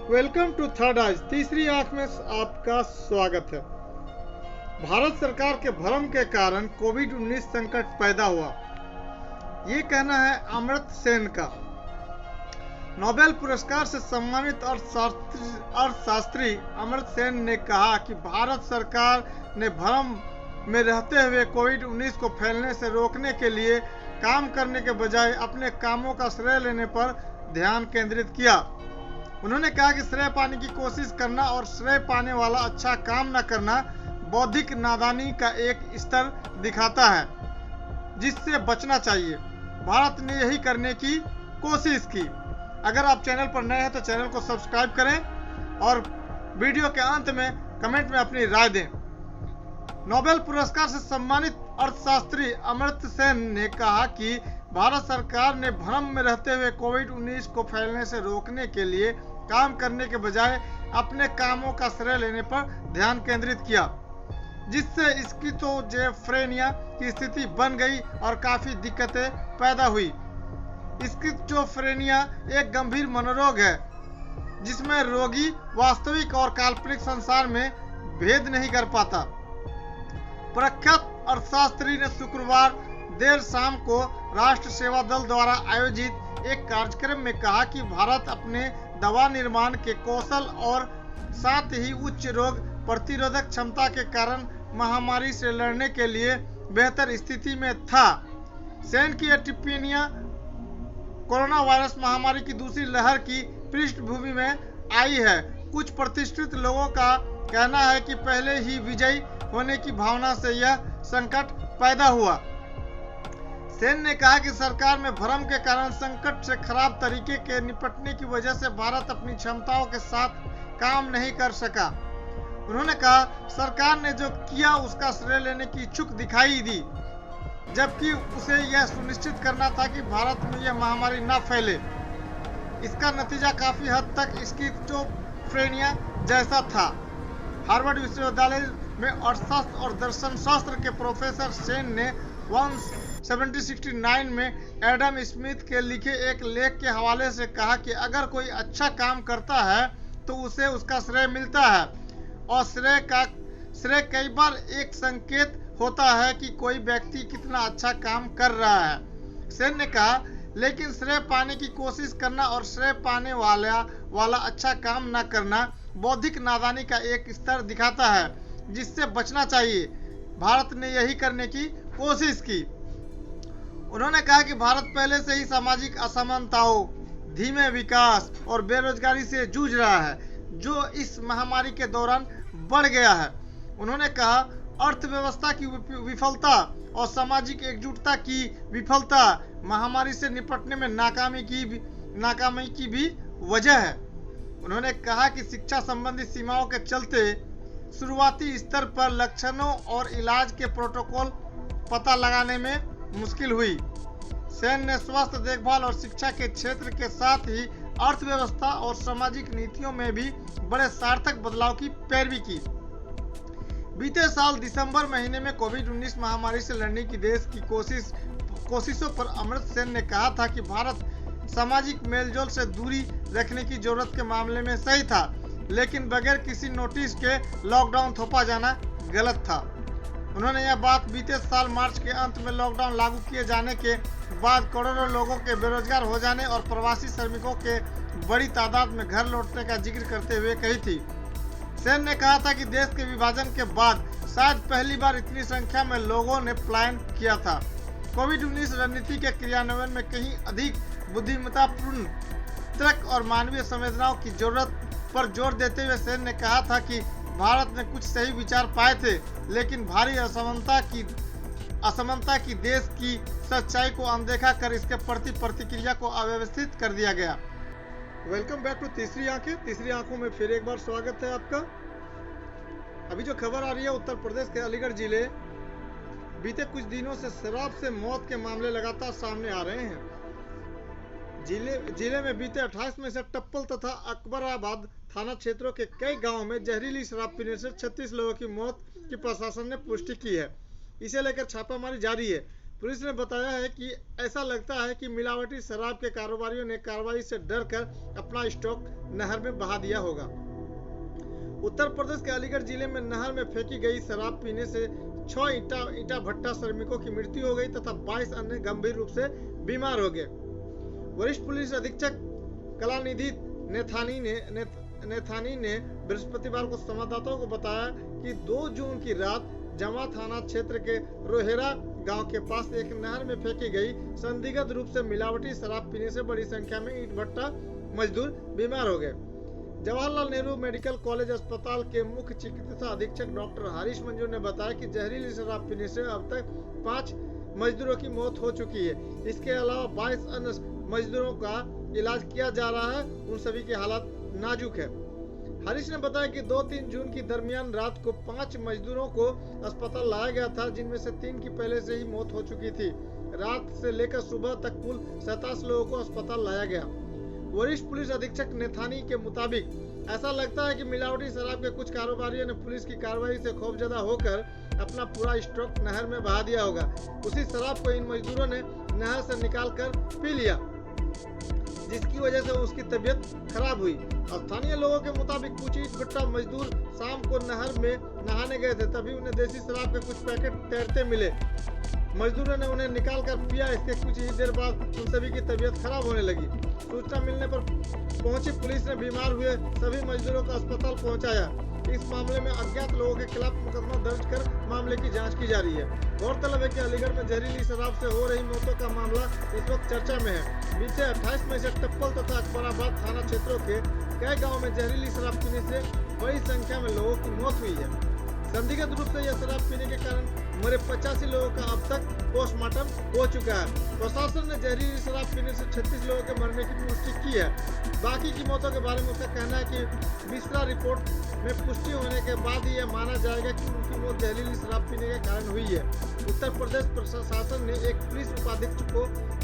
Welcome to third eyes, तीसरी आंख में आपका स्वागत है। भारत सरकार के भ्रम के कारण कोविड-19 संकट पैदा हुआ, ये कहना है अमर्त्य सेन का। नोबेल पुरस्कार से सम्मानित अर्थशास्त्री अमर्त्य सेन ने कहा कि भारत सरकार ने भ्रम में रहते हुए कोविड-19 को फैलने से रोकने के लिए काम करने के बजाय अपने कामों का श्रेय लेने पर ध्यान केंद्रित किया। उन्होंने कहा कि श्रेय पाने की कोशिश करना और श्रेय पाने वाला अच्छा काम न करना बौद्धिक नादानी का एक स्तर दिखाता है, जिससे बचना चाहिए। भारत ने यही करने की कोशिश की। अगर आप चैनल पर नए हैं तो चैनल को सब्सक्राइब करें और वीडियो के अंत में कमेंट में अपनी राय दें। नोबेल पुरस्कार से सम्मानित अर्थशास्त्री अमर्त्य सेन ने कहा कि भारत सरकार ने भ्रम में रहते हुए कोविड-19 को फैलने से रोकने के लिए काम करने के बजाय अपने कामों का श्रेय लेने पर ध्यान केंद्रित किया, जिससे स्किज़ोफ्रेनिया की स्थिति बन गई और काफी दिक्कतें पैदा हुई। स्किज़ोफ्रेनिया एक गंभीर मनोरोग है जिसमें रोगी वास्तविक और काल्पनिक संसार में भेद नहीं कर पाता। प्रख्यात अर्थशास्त्री ने शुक्रवार देर शाम को राष्ट्र सेवा दल द्वारा आयोजित एक कार्यक्रम में कहा कि भारत अपने दवा निर्माण के कौशल और साथ ही उच्च रोग प्रतिरोधक क्षमता के कारण महामारी से लड़ने के लिए बेहतर स्थिति में था। सेन की यह टिप्पणियां कोरोना वायरस महामारी की दूसरी लहर की पृष्ठभूमि में आई है। कुछ प्रतिष्ठित लोगों का कहना है कि पहले ही विजयी होने की भावना से यह संकट पैदा हुआ। सेन ने कहा कि सरकार में भ्रम के कारण संकट से खराब तरीके के निपटने की वजह से भारत अपनी क्षमताओं के साथ काम नहीं कर सका। उन्होंने कहा, सरकार ने जो किया उसका श्रेय लेने की इच्छुक दिखाई दी, जबकि उसे यह सुनिश्चित करना था कि भारत में यह महामारी न फैले। इसका नतीजा काफी हद तक स्किज़ोफ्रेनिया जैसा था। हार्वर्ड विश्वविद्यालय में अर्थशास्त्र और दर्शन शास्त्र के प्रोफेसर सेन ने 1769 में एडम स्मिथ के लिखे एक लेख के हवाले से कहा कि अगर कोई अच्छा काम करता है तो उसे उसका श्रेय मिलता है, और श्रेय कई बार एक संकेत होता है कि कोई व्यक्ति कितना अच्छा काम कर रहा है। सेन ने कहा, लेकिन श्रेय पाने की कोशिश करना और श्रेय पाने वाला अच्छा काम न करना बौद्धिक नादानी का एक स्तर दिखाता है, जिससे बचना चाहिए। भारत ने यही करने की कोशिश की। उन्होंने कहा कि भारत पहले से ही सामाजिक असमानताओं, धीमे विकास और बेरोजगारी से जूझ रहा है, जो इस महामारी के दौरान बढ़ गया है। उन्होंने कहा, अर्थव्यवस्था की विफलता और सामाजिक एकजुटता की विफलता महामारी से निपटने में नाकामी की भी वजह है। उन्होंने कहा कि शिक्षा संबंधी सीमाओं के चलते शुरुआती स्तर पर लक्षणों और इलाज के प्रोटोकॉल पता लगाने में मुश्किल हुई। सेन ने स्वास्थ्य देखभाल और शिक्षा के क्षेत्र के साथ ही अर्थव्यवस्था और सामाजिक नीतियों में भी बड़े सार्थक बदलाव की पैरवी की। बीते साल दिसंबर महीने में कोविड-19 महामारी से लड़ने की देश की कोशिशों पर अमर्त्य सेन ने कहा था कि भारत सामाजिक मेलजोल से दूरी रखने की जरूरत के मामले में सही था, लेकिन बगैर किसी नोटिस के लॉकडाउन थोपा जाना गलत था। उन्होंने यह बात बीते साल मार्च के अंत में लॉकडाउन लागू किए जाने के बाद करोड़ों लोगों के बेरोजगार हो जाने और प्रवासी श्रमिकों के बड़ी तादाद में घर लौटने का जिक्र करते हुए कही थी। सेन ने कहा था कि देश के विभाजन के बाद शायद पहली बार इतनी संख्या में लोगों ने पलायन किया था। कोविड-19 रणनीति के क्रियान्वयन में कहीं अधिक बुद्धिमत्तापूर्ण तर्क और मानवीय संवेदनाओं की जरूरत पर जोर देते हुए सेन ने कहा था कि भारत ने कुछ सही विचार पाए थे, लेकिन भारी असमानता की देश की सच्चाई को अनदेखा कर इसके प्रति प्रतिक्रिया को अव्यवस्थित कर दिया गया। वेलकम बैक टू तीसरी आंखें। तीसरी आंखों में फिर एक बार स्वागत है आपका। अभी जो खबर आ रही है, उत्तर प्रदेश के अलीगढ़ जिले बीते कुछ दिनों से शराब से मौत के मामले लगातार सामने आ रहे हैं। जिले में बीते 28 में से टप्पल तथा अकबराबाद थाना क्षेत्रों के कई गांवों में जहरीली शराब पीने से 36 लोगों की मौत की प्रशासन ने पुष्टि की है। इसे लेकर छापामारी जारी है। पुलिस ने बताया है कि ऐसा लगता है कि मिलावटी शराब के कारोबारियों ने कार्रवाई से डरकर अपना स्टॉक नहर में बहा दिया होगा। उत्तर प्रदेश के अलीगढ़ जिले में नहर में फेंकी गई शराब पीने से 6 ईटा भट्टा श्रमिकों की मृत्यु हो गई तथा 22 अन्य गंभीर रूप से बीमार हो गए। वरिष्ठ पुलिस अधीक्षक कलानिधि नेथानी ने बृहस्पतिवार को संवाददाताओं को बताया कि 2 जून की रात जमा थाना क्षेत्र के रोहेरा गांव के पास एक नहर में फेंकी गई संदिग्ध रूप से मिलावटी शराब पीने से बड़ी संख्या में ईंट भट्टा मजदूर बीमार हो गए। जवाहरलाल नेहरू मेडिकल कॉलेज अस्पताल के मुख्य चिकित्सा अधीक्षक डॉक्टर हरीश मंजूर ने बताया कि जहरीली शराब पीने से अब तक 5 मजदूरों की मौत हो चुकी है। इसके अलावा 22 अन्य मजदूरों का इलाज किया जा रहा है, उन सभी की हालत नाजुक है। हरीश ने बताया कि 2-3 जून की दरमियान रात को 5 मजदूरों को अस्पताल लाया गया था, जिनमें से 3 की पहले से ही मौत हो चुकी थी। रात से लेकर सुबह तक कुल 27 लोगों को अस्पताल लाया गया। वरिष्ठ पुलिस अधीक्षक नेथानी के मुताबिक ऐसा लगता है कि मिलावटी शराब के कुछ कारोबारियों ने पुलिस की कार्रवाई से खौफजदा होकर अपना पूरा स्टॉक नहर में बहा दिया होगा। उसी शराब को इन मजदूरों ने नहर से निकाल कर पी लिया, जिसकी वजह से उसकी तबीयत खराब हुई। स्थानीय लोगों के मुताबिक कुछ ईंट भट्टा मजदूर शाम को नहर में नहाने गए थे, तभी उन्हें देसी शराब के कुछ पैकेट तैरते मिले। मजदूरों ने उन्हें निकाल कर पिया। इसके कुछ ही देर बाद उन सभी की तबीयत खराब होने लगी। सूचना मिलने पर पहुंची पुलिस ने बीमार हुए सभी मजदूरों को अस्पताल पहुंचाया। इस मामले में अज्ञात लोगों के खिलाफ मुकदमा दर्ज कर मामले की जांच की जा रही है। गौरतलब है कि अलीगढ़ में जहरीली शराब से हो रही मौतों का मामला इस वक्त चर्चा में है। बीते 28 मई से टप्पल तथा अकबराबाद थाना क्षेत्रों के कई गाँव में जहरीली शराब पीने से बड़ी संख्या में लोगों की मौत हुई है। संदिग्ध रूप से यह शराब पीने के कारण मरे 85 लोगों का अब तक पोस्टमार्टम हो चुका है। प्रशासन ने जहरीली शराब पीने से 36 लोगों के मरने की पुष्टि की है। बाकी की मौतों के बारे में उसका कहना है कि मिश्रा रिपोर्ट में पुष्टि होने के बाद ही यह माना जाएगा कि उनकी मौत जहरीली शराब पीने के कारण हुई है। उत्तर प्रदेश प्रशासन ने एक पुलिस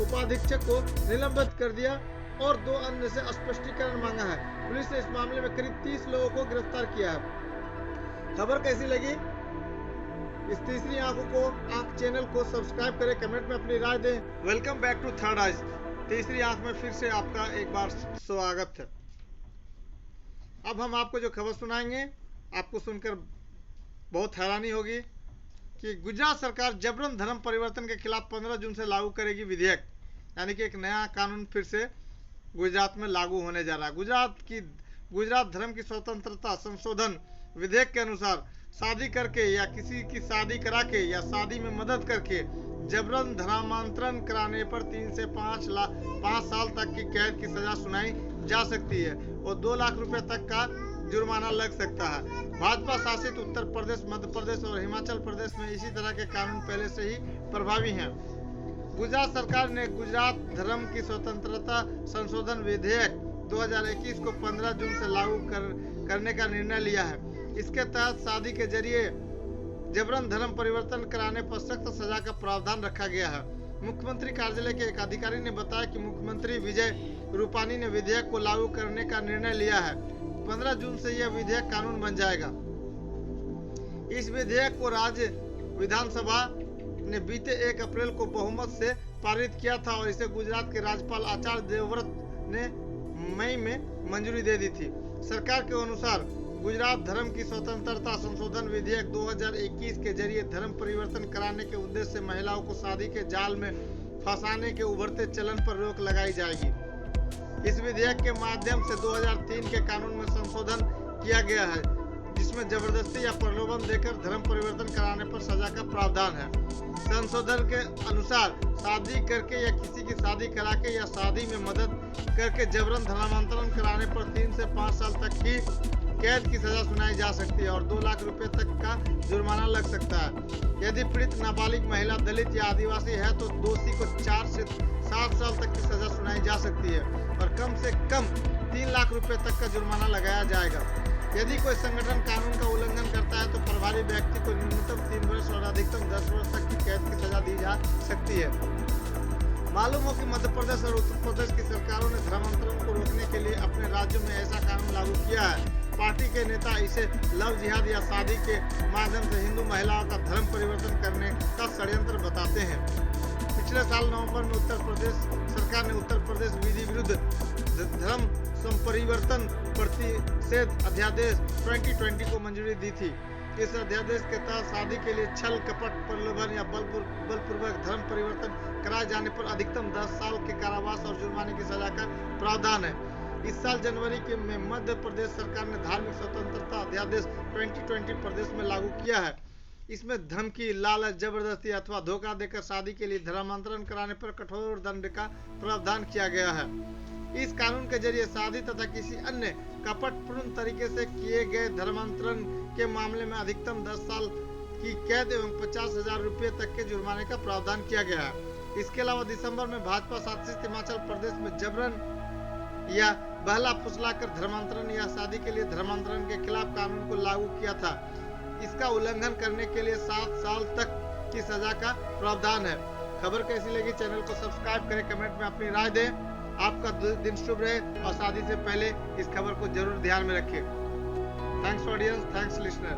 उपाधीक्षक को निलंबित कर दिया और 2 अन्य से स्पष्टीकरण मांगा है। पुलिस ने इस मामले में करीब 30 लोगों को गिरफ्तार किया है। खबर कैसी लगी? इस तीसरी आंख चैनल को सब्सक्राइब करें, कमेंट में अपनी राय दें। Welcome back to third eyes. तीसरी आंख में फिर से आपका एक बार स्वागत है। अब हम आपको जो खबर सुनाएंगे, आपको सुनकर बहुत हैरानी होगी कि गुजरात सरकार जबरन धर्म परिवर्तन के खिलाफ 15 जून से लागू करेगी विधेयक, यानी कि एक नया कानून फिर से गुजरात में लागू होने जा रहा है। गुजरात धर्म की स्वतंत्रता संशोधन विधेयक के अनुसार शादी करके या किसी की शादी करा के या शादी में मदद करके जबरन धर्मांतरण कराने पर 3 से 5 साल तक की कैद की सजा सुनाई जा सकती है और 2 लाख रुपए तक का जुर्माना लग सकता है। भाजपा शासित उत्तर प्रदेश, मध्य प्रदेश और हिमाचल प्रदेश में इसी तरह के कानून पहले से ही प्रभावी हैं। गुजरात सरकार ने गुजरात धर्म की स्वतंत्रता संशोधन विधेयक 2021 को 15 जून से लागू करने का निर्णय लिया है। इसके तहत शादी के जरिए जबरन धर्म परिवर्तन कराने पर सख्त सजा का प्रावधान रखा गया है। मुख्यमंत्री कार्यालय के एक अधिकारी ने बताया कि मुख्यमंत्री विजय रूपानी ने विधेयक को लागू करने का निर्णय लिया है। 15 जून से यह विधेयक कानून बन जाएगा। इस विधेयक को राज्य विधानसभा ने बीते 1 अप्रैल को बहुमत से पारित किया था और इसे गुजरात के राज्यपाल आचार्य देवव्रत ने मई में मंजूरी दे दी थी। सरकार के अनुसार गुजरात धर्म की स्वतंत्रता संशोधन विधेयक 2021 के जरिए धर्म परिवर्तन कराने के उद्देश्य से महिलाओं को शादी के जाल में फंसाने के उभरते चलन पर रोक लगाई जाएगी। इस विधेयक के माध्यम से 2003 के कानून में संशोधन किया गया है, जिसमें जबरदस्ती या प्रलोभन देकर धर्म परिवर्तन कराने पर सजा का प्रावधान है। संशोधन के अनुसार शादी करके या किसी की शादी करा के या शादी में मदद करके जबरन धर्मांतरण कराने पर 3 से 5 साल तक की कैद की सजा सुनाई जा सकती है और 2 लाख रुपए तक का जुर्माना लग सकता है। यदि पीड़ित नाबालिग महिला, दलित या आदिवासी है तो दोषी को 4 से 7 साल तक की सजा सुनाई जा सकती है और कम से कम 3 लाख रुपए तक का जुर्माना लगाया जाएगा। यदि कोई संगठन कानून का उल्लंघन करता है तो प्रभावी व्यक्ति को न्यूनतम 3 वर्ष और अधिकतम 10 वर्ष तक की कैद की सजा दी जा सकती है। मालूम हो कि मध्य प्रदेश और उत्तर प्रदेश की सरकारों ने धर्मांतरण को रोकने के लिए अपने राज्यों में ऐसा कानून लागू किया है। पार्टी के नेता इसे लव जिहाद या शादी के माध्यम से हिंदू महिलाओं का धर्म परिवर्तन करने का षड्यंत्र बताते हैं। पिछले साल नवंबर में उत्तर प्रदेश सरकार ने उत्तर प्रदेश विधि विरुद्ध धर्म संपरिवर्तन प्रतिषेध अध्यादेश 2020 को मंजूरी दी थी। इस अध्यादेश के तहत शादी के लिए छल, कपट, प्रलोभन या बलपूर्वक धर्म परिवर्तन कराए जाने पर अधिकतम 10 साल के कारावास और जुर्माने की सजा का प्रावधान है। इस साल जनवरी में मध्य प्रदेश सरकार ने धार्मिक स्वतंत्रता अध्यादेश 2020 प्रदेश में लागू किया है। इसमें धमकी, लालच, जबरदस्ती अथवा धोखा देकर शादी के लिए धर्मांतरण कराने पर कठोर दंड का प्रावधान किया गया है। इस कानून के जरिए शादी तथा किसी अन्य कपटपूर्ण तरीके से किए गए धर्मांतरण के मामले में अधिकतम 10 साल की कैद एवं 50,000 रुपये तक के जुर्माने का प्रावधान किया गया है। इसके अलावा दिसंबर में भाजपा शासित हिमाचल प्रदेश में जबरन या बहला फुसलाकर धर्मांतरण या शादी के लिए धर्मांतरण के खिलाफ कानून को लागू किया था। इसका उल्लंघन करने के लिए 7 साल तक की सजा का प्रावधान है। खबर कैसी लगी, चैनल को सब्सक्राइब करें, कमेंट में अपनी राय दें। आपका दिन शुभ रहे और शादी से पहले इस खबर को जरूर ध्यान में रखें। Thanks audience, thanks listener.